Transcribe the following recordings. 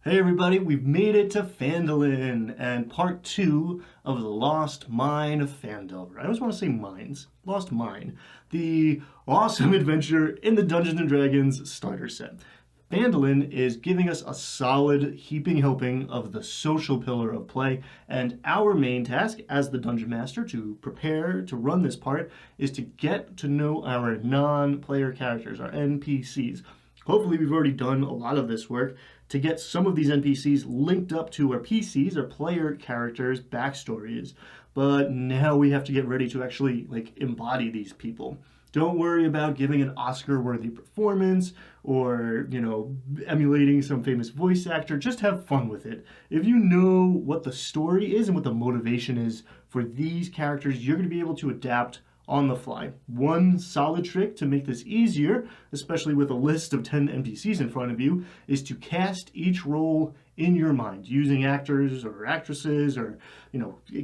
Hey everybody, we've made it to Phandalin and part 2 of the Lost Mine of Phandelver. I always want to say mines. Lost Mine. The awesome adventure in the Dungeons & Dragons starter set. Phandalin is giving us a solid heaping helping of the social pillar of play, and our main task as the Dungeon Master to prepare to run this part is to get to know our non-player characters, our NPCs. Hopefully we've already done a lot of this work to get some of these NPCs linked up to our PCs, our player characters' backstories. But now we have to get ready to actually embody these people. Don't worry about giving an Oscar-worthy performance or, emulating some famous voice actor. Just have fun with it. If you know what the story is and what the motivation is for these characters, you're going to be able to adapt on the fly. One solid trick to make this easier, especially with a list of 10 NPCs in front of you, is to cast each role in your mind using actors or actresses or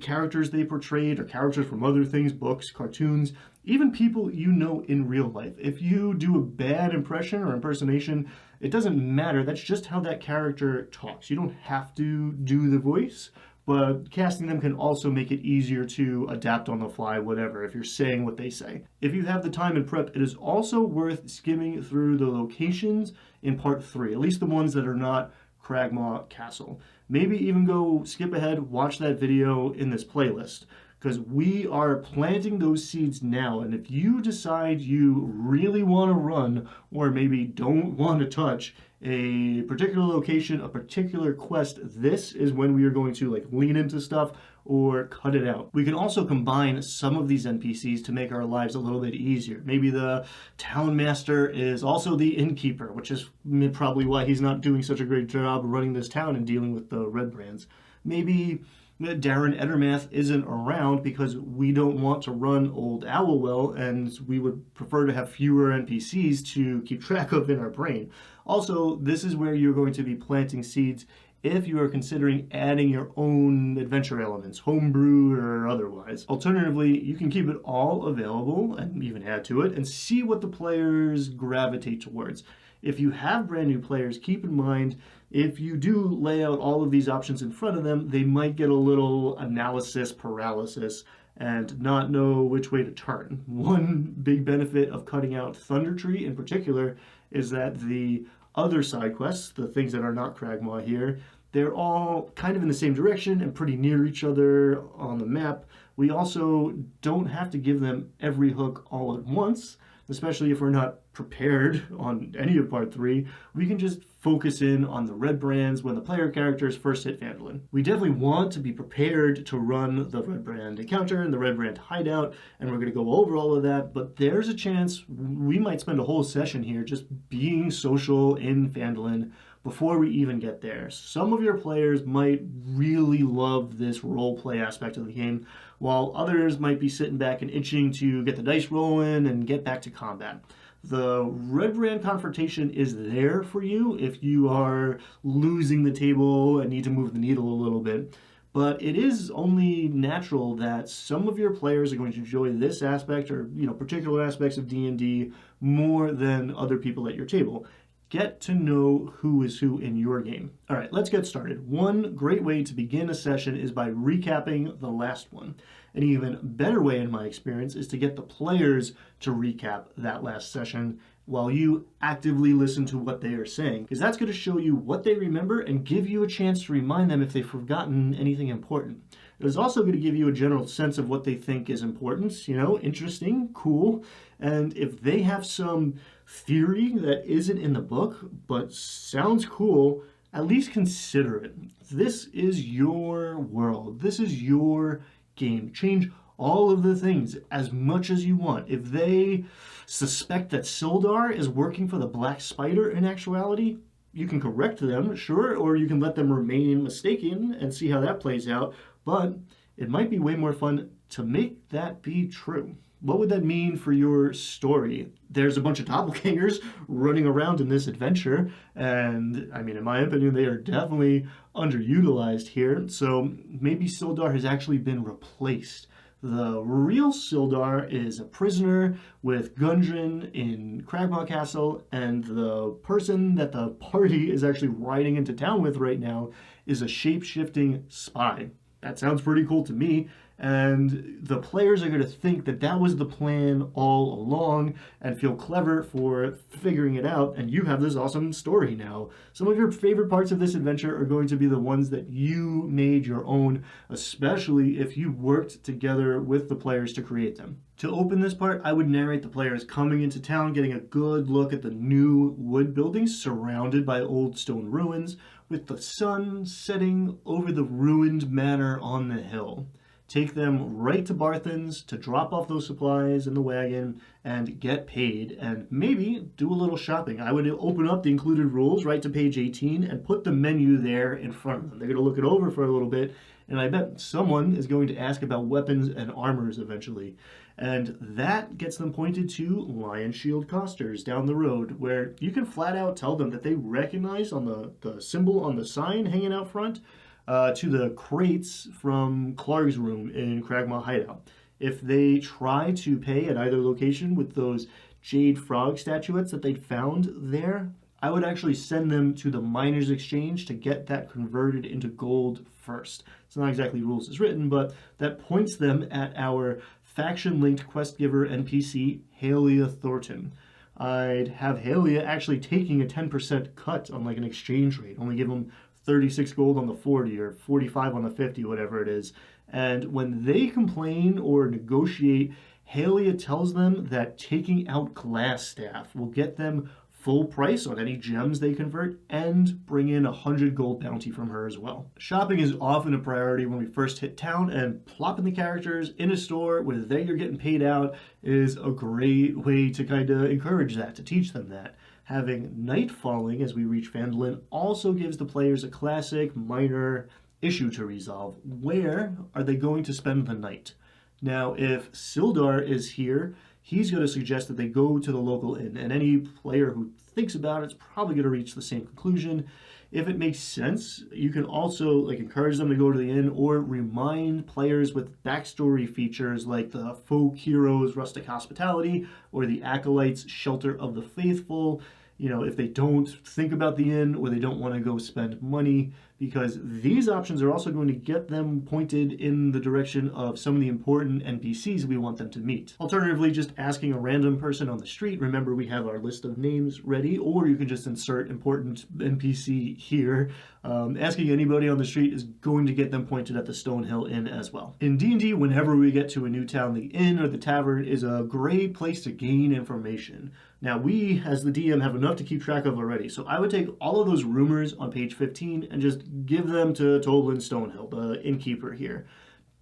characters they portrayed or characters from other things, books, cartoons, even people you know in real life. If you do a bad impression or impersonation, it doesn't matter. That's just how that character talks. You don't have to do the voice, but casting them can also make it easier to adapt on the fly, whatever, if you're saying what they say. If you have the time and prep, it is also worth skimming through the locations in part 3, at least the ones that are not Cragmaw Castle. Maybe even go skip ahead, watch that video in this playlist, because we are planting those seeds now, and if you decide you really want to run, or maybe don't want to touch a particular location, a particular quest, this is when we are going to lean into stuff or cut it out. We can also combine some of these NPCs to make our lives a little bit easier. Maybe the town master is also the innkeeper, which is probably why he's not doing such a great job running this town and dealing with the Redbrands. Maybe Darren Ettermath isn't around because we don't want to run Old Owlwell and we would prefer to have fewer NPCs to keep track of in our brain. Also, this is where you're going to be planting seeds if you are considering adding your own adventure elements, homebrewed or otherwise. Alternatively, you can keep it all available and even add to it and see what the players gravitate towards. If you have brand new players, keep in mind, if you do lay out all of these options in front of them, they might get a little analysis paralysis and not know which way to turn. One big benefit of cutting out Thunder Tree in particular is that the other side quests, the things that are not Cragmaw here, they're all kind of in the same direction and pretty near each other on the map. We also don't have to give them every hook all at once, especially if we're not prepared on any of part 3. We can just focus in on the Redbrands when the player characters first hit Phandalin. We definitely want to be prepared to run the Redbrand encounter and the Redbrand hideout, and we're going to go over all of that, but there's a chance we might spend a whole session here just being social in Phandalin before we even get there. Some of your players might really love this roleplay aspect of the game, while others might be sitting back and itching to get the dice rolling and get back to combat. The Redbrand confrontation is there for you if you are losing the table and need to move the needle a little bit, but it is only natural that some of your players are going to enjoy this aspect or particular aspects of D&D more than other people at your table. Get to know who is who in your game. All right, let's get started. One great way to begin a session is by recapping the last one. An even better way, in my experience, is to get the players to recap that last session while you actively listen to what they are saying, because that's going to show you what they remember and give you a chance to remind them if they've forgotten anything important. It is also going to give you a general sense of what they think is important, interesting, cool, and if they have some theory that isn't in the book but sounds cool, at least consider it. This is your world. This is your game. Change all of the things as much as you want. If they suspect that Sildar is working for the Black Spider in actuality, you can correct them, sure, or you can let them remain mistaken and see how that plays out, but it might be way more fun to make that be true. What would that mean for your story? There's a bunch of doppelgangers running around in this adventure, and I mean, in my opinion, they are definitely underutilized here. So maybe Sildar has actually been replaced. The real Sildar is a prisoner with Gundren in Cragmaw Castle, and the person that the party is actually riding into town with right now is a shape-shifting spy. That sounds pretty cool to me, and the players are going to think that that was the plan all along and feel clever for figuring it out, and you have this awesome story now. Some of your favorite parts of this adventure are going to be the ones that you made your own, especially if you worked together with the players to create them. To open this part, I would narrate the players coming into town, getting a good look at the new wood buildings surrounded by old stone ruins, with the sun setting over the ruined manor on the hill. Take them right to Barthen's to drop off those supplies in the wagon and get paid, and maybe do a little shopping. I would open up the included rules right to page 18 and put the menu there in front of them. They're going to look it over for a little bit, and I bet someone is going to ask about weapons and armors eventually. And that gets them pointed to Lion Shield Costers down the road, where you can flat out tell them that they recognize on the symbol on the sign hanging out front to the crates from Clark's room in Cragmaw Hideout. If they try to pay at either location with those jade frog statuettes that they'd found there, I would actually send them to the Miners Exchange to get that converted into gold first. It's not exactly rules as written, but that points them at our faction-linked quest giver NPC, Halia Thornton. I'd have Halia actually taking a 10% cut on like an exchange rate, only give them 36 gold on the 40 or 45 on the 50, whatever it is. And when they complain or negotiate, Halia tells them that taking out Glassstaff will get them full price on any gems they convert and bring in 100 gold bounty from her as well. Shopping is often a priority when we first hit town, and plopping the characters in a store where you're getting paid out is a great way to kind of encourage that, to teach them that. Having night falling as we reach Phandalin also gives the players a classic minor issue to resolve. Where are they going to spend the night? Now, if Sildar is here, he's going to suggest that they go to the local inn, and any player who thinks about it's probably going to reach the same conclusion. If it makes sense, you can also encourage them to go to the inn or remind players with backstory features like the folk heroes rustic hospitality or the acolytes shelter of the faithful. If they don't think about the inn or they don't want to go spend money, because these options are also going to get them pointed in the direction of some of the important NPCs we want them to meet. Alternatively, just asking a random person on the street. Remember, we have our list of names ready, or you can just insert important NPC here. Asking anybody on the street is going to get them pointed at the Stonehill Inn as well. In D&D, whenever we get to a new town, the inn or the tavern is a great place to gain information. Now, we, as the DM, have enough to keep track of already, so I would take all of those rumors on page 15 and just give them to Toblin Stonehill, the innkeeper here.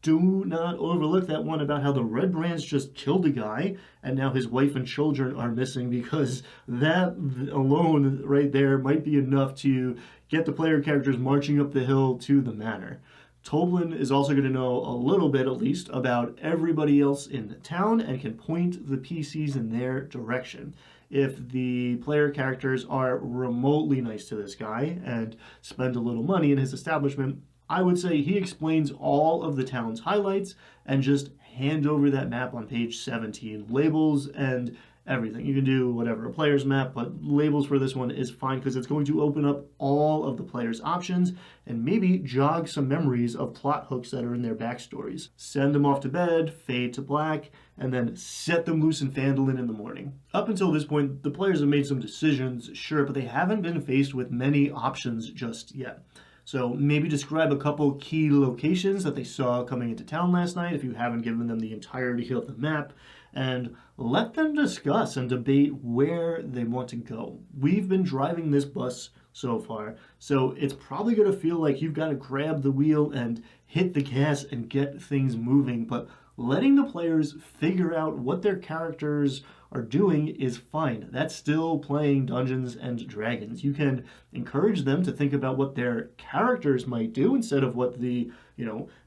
Do not overlook that one about how the Redbrands just killed a guy, and now his wife and children are missing, because that alone right there might be enough to get the player characters marching up the hill to the manor. Toblin is also going to know a little bit, at least, about everybody else in the town and can point the PCs in their direction. If the player characters are remotely nice to this guy and spend a little money in his establishment, I would say he explains all of the town's highlights and just hand over that map on page 17. Labels and everything. You can do whatever, a player's map, but labels for this one is fine because it's going to open up all of the players' options and maybe jog some memories of plot hooks that are in their backstories. Send them off to bed, fade to black, and then set them loose in Phandalin in the morning. Up until this point, the players have made some decisions, sure, but they haven't been faced with many options just yet. So maybe describe a couple key locations that they saw coming into town last night if you haven't given them the entirety of the map, and let them discuss and debate where they want to go. We've been driving this bus so far, so it's probably going to feel like you've got to grab the wheel and hit the gas and get things moving, but letting the players figure out what their characters are doing is fine. That's still playing Dungeons and Dragons. You can encourage them to think about what their characters might do instead of what the,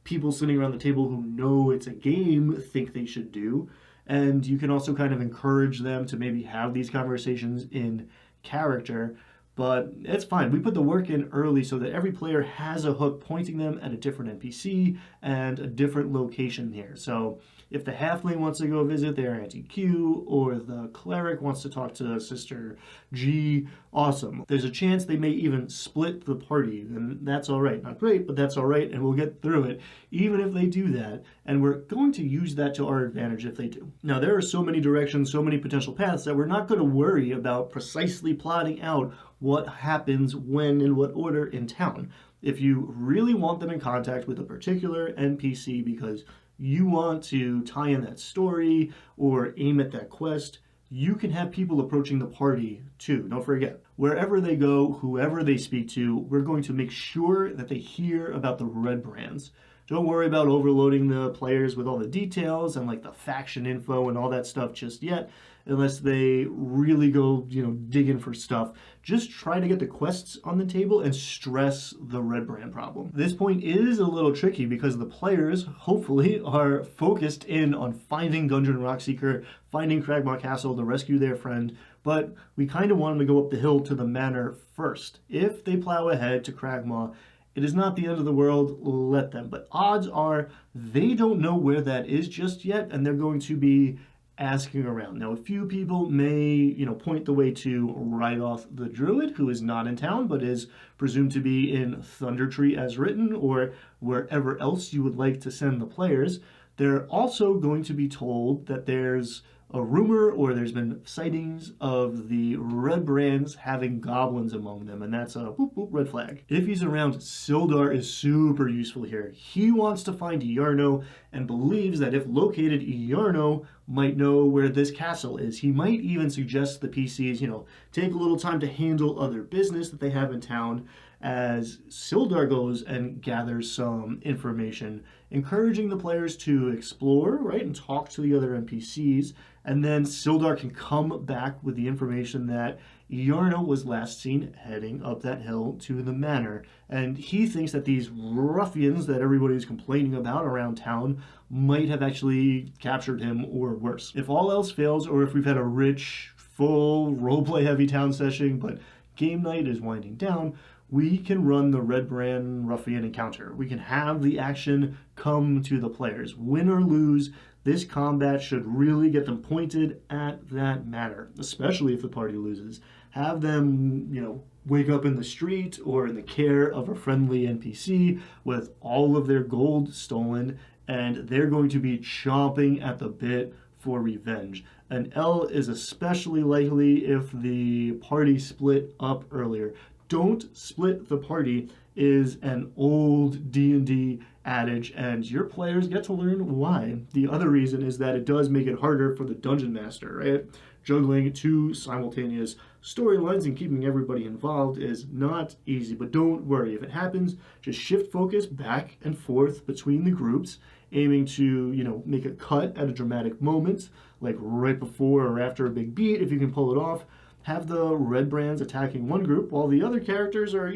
people sitting around the table who know it's a game think they should do. And you can also kind of encourage them to maybe have these conversations in character. But it's fine. We put the work in early so that every player has a hook pointing them at a different NPC and a different location here. So if the halfling wants to go visit their Auntie Q, or the cleric wants to talk to Sister G, awesome. There's a chance they may even split the party, and that's all right. Not great, but that's all right, and we'll get through it, even if they do that. And we're going to use that to our advantage if they do. Now, there are so many directions, so many potential paths that we're not going to worry about precisely plotting out what happens when in what order in town. If you really want them in contact with a particular NPC because you want to tie in that story or aim at that quest, you can have people approaching the party too. Don't forget, wherever they go, whoever they speak to, we're going to make sure that they hear about the Redbrands. Don't worry about overloading the players with all the details and like the faction info and all that stuff just yet, unless they really go, digging for stuff. Just try to get the quests on the table and stress the Redbrand problem. This point is a little tricky because the players, hopefully, are focused in on finding Dungeon Rockseeker, finding Cragmaw Castle to rescue their friend, but we kind of want them to go up the hill to the manor first. If they plow ahead to Cragmaw, it is not the end of the world, let them. But odds are they don't know where that is just yet, and they're going to be asking around. Now, a few people may, point the way to Rygoth the Druid, who is not in town, but is presumed to be in Thundertree as written, or wherever else you would like to send the players. They're also going to be told that there's a rumor or there's been sightings of the Redbrands having goblins among them, and that's a boop, boop, red flag. If he's around, Sildar is super useful here. He wants to find Iarno and believes that if located, Iarno might know where this castle is. He might even suggest the PCs, take a little time to handle other business that they have in town as Sildar goes and gathers some information, encouraging the players to explore, right, and talk to the other NPCs, and then Sildar can come back with the information that Iarno was last seen heading up that hill to the manor, and he thinks that these ruffians that everybody's complaining about around town might have actually captured him or worse. If all else fails, or if we've had a rich, full, roleplay heavy town session, but game night is winding down, we can run the Redbrand Ruffian encounter. We can have the action come to the players. Win or lose, this combat should really get them pointed at that matter, especially if the party loses. Have them, wake up in the street or in the care of a friendly NPC with all of their gold stolen, and they're going to be chomping at the bit for revenge. An L is especially likely if the party split up earlier. Don't split the party is an old D&D adage, and your players get to learn why. The other reason is that it does make it harder for the dungeon master, right? Juggling two simultaneous storylines and keeping everybody involved is not easy, but don't worry. If it happens, just shift focus back and forth between the groups, aiming to, make a cut at a dramatic moment, like right before or after a big beat, if you can pull it off. Have the Redbrands attacking one group while the other characters are,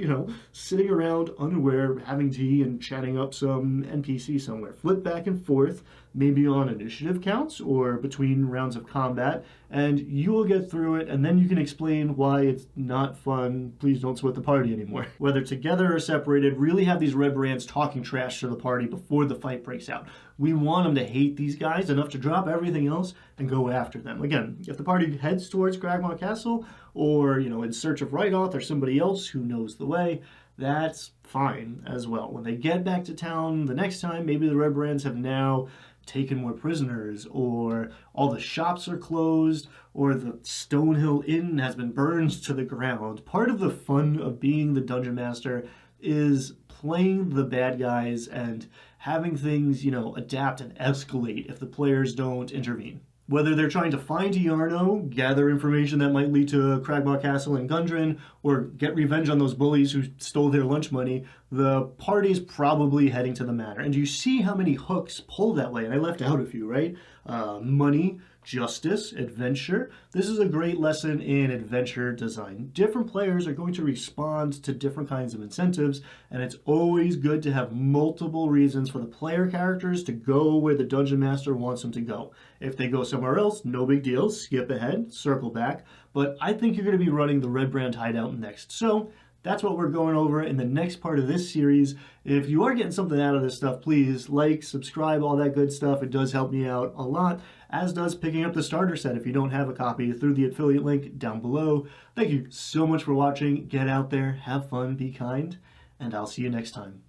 sitting around unaware, having tea and chatting up some NPC somewhere. Flip back and forth, maybe on initiative counts or between rounds of combat, and you will get through it, and then you can explain why it's not fun. Please don't split the party anymore. Whether together or separated, really have these Redbrands talking trash to the party before the fight breaks out. We want them to hate these guys enough to drop everything else and go after them. Again, if the party heads towards Cragmaw Castle or, in search of Rygoth or somebody else who knows the way, that's fine as well. When they get back to town the next time, maybe the Redbrands have now taken more prisoners, or all the shops are closed, or the Stonehill Inn has been burned to the ground. Part of the fun of being the dungeon master is playing the bad guys and having things, adapt and escalate if the players don't intervene. Whether they're trying to find Iarno, gather information that might lead to Cragmaw Castle and Gundren, or get revenge on those bullies who stole their lunch money, the party's probably heading to the manor. And you see how many hooks pull that way, and I left out a few, right? Money, justice, adventure. This is a great lesson in adventure design. Different players are going to respond to different kinds of incentives, and it's always good to have multiple reasons for the player characters to go where the dungeon master wants them to go. If they go somewhere else, no big deal, skip ahead, circle back. but I think you're going to be running the Redbrand hideout next. So that's what we're going over in the next part of this series. If you are getting something out of this stuff, please like, subscribe, all that good stuff. It does help me out a lot, as does picking up the starter set if you don't have a copy through the affiliate link down below. Thank you so much for watching. Get out there, have fun, be kind, and I'll see you next time.